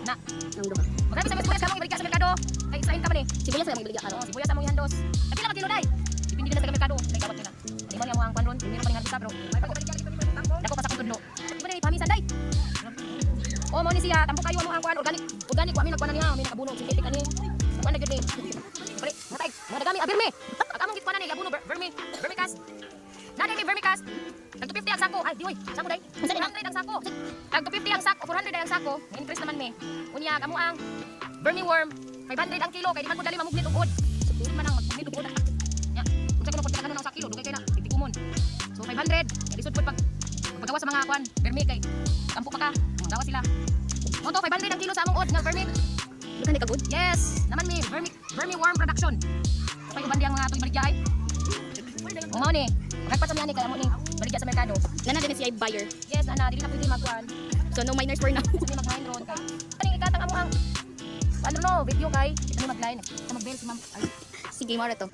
Na. Ang duha. Magkano sa sibuyas kamong ibalik ka sa merkado? Kay isahin ka man eh. Sibuyas sa mga ibaligya ano. Sibuyas among ihandos. Ay pila ka kilo day? Depende din sa merkado. Kay kawat nila. Di man yang mo ang kwanron, meron pa ning handisa bro. May pag-ibalik dako pa sa kudlo. Di man ni pamisan day. Oh mo ni siya, tampo kayo mo ang kwan organic. Organic wa mi nagkuan niya, mi nakabuno sintetik ani. Kuan na gid ni. Bali, natay. Mga dagami abirme. Pag among gitkuan ni abuno vermicast. Nani ni vermicast. Tag 250 ang sako. Ay, di oy. Sako day. 400 ang sako. Tag 250 ang sako, 400 ang sako. Increase naman mi. Unya kamo ang vermiworm 500 ang kilo kay di man ko dali mamugnit ugod. Di man ang mamugnit ugod. Ya. Unsa kuno pagkano nang sa kilo dugay kay na tikumon. So 500. Lisod pud paggawa sa mga kwan, vermi kay tampo pa ka. Gawa sila. Mo to 500 ang kilo sa among od nga vermi. Dukan ni kagud. Yes, naman mi vermiworm production. Kay uban diyang mga tuy baligya ay. Mo ni. Nagpat sa mi ani kay amo ni baligya sa merkado. Nana din siya buyer. Yes, ana dili na pwede magkuan. So no minors for now. Hindi mag-line ron kay. Kaning ikatang amo ang ano no, video kay. Ano mag-line. Mag-bell si ma'am. Ay, Sige, mara to.